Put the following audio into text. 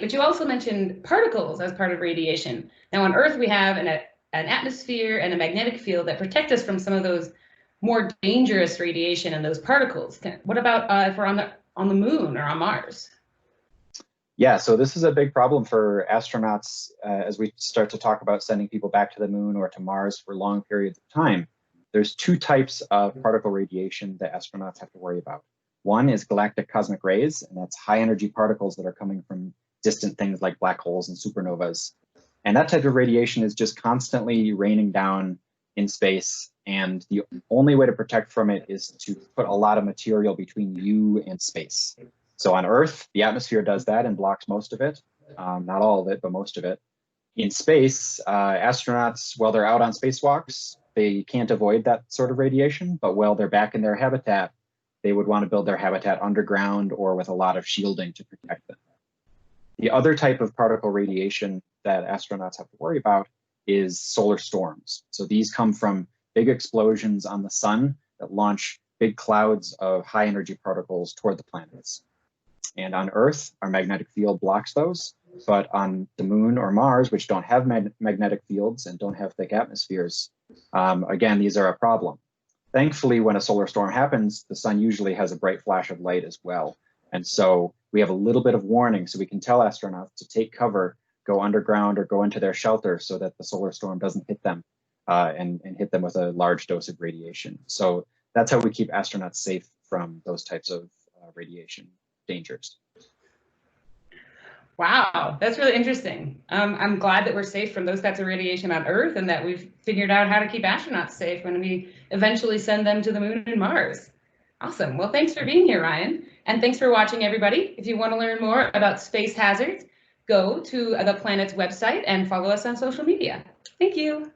but you also mentioned particles as part of radiation. Now on Earth, we have an atmosphere and a magnetic field that protect us from some of those more dangerous radiation and those particles. What about if we're on the moon or on Mars? Yeah, so this is a big problem for astronauts as we start to talk about sending people back to the moon or to Mars for long periods of time. There's two types of particle radiation that astronauts have to worry about. One is galactic cosmic rays, and that's high energy particles that are coming from distant things like black holes and supernovas. And that type of radiation is just constantly raining down in space. And the only way to protect from it is to put a lot of material between you and space. So on Earth, the atmosphere does that and blocks most of it. Not all of it, but most of it. In space, astronauts, while they're out on spacewalks, they can't avoid that sort of radiation, but while they're back in their habitat, they would want to build their habitat underground or with a lot of shielding to protect them. The other type of particle radiation that astronauts have to worry about is solar storms. So these come from big explosions on the sun that launch big clouds of high energy particles toward the planets. And on Earth, our magnetic field blocks those, but on the moon or Mars, which don't have magnetic fields and don't have thick atmospheres, again, these are a problem. Thankfully, when a solar storm happens, the sun usually has a bright flash of light as well. And so we have a little bit of warning, so we can tell astronauts to take cover, go underground or go into their shelter so that the solar storm doesn't hit them and hit them with a large dose of radiation. So that's how we keep astronauts safe from those types of radiation dangers. Wow, that's really interesting. I'm glad that we're safe from those types of radiation on Earth and that we've figured out how to keep astronauts safe when we eventually send them to the moon and Mars. Awesome. Well, thanks for being here, Ryan. And thanks for watching, everybody. If you want to learn more about space hazards, go to the planet's website and follow us on social media. Thank you.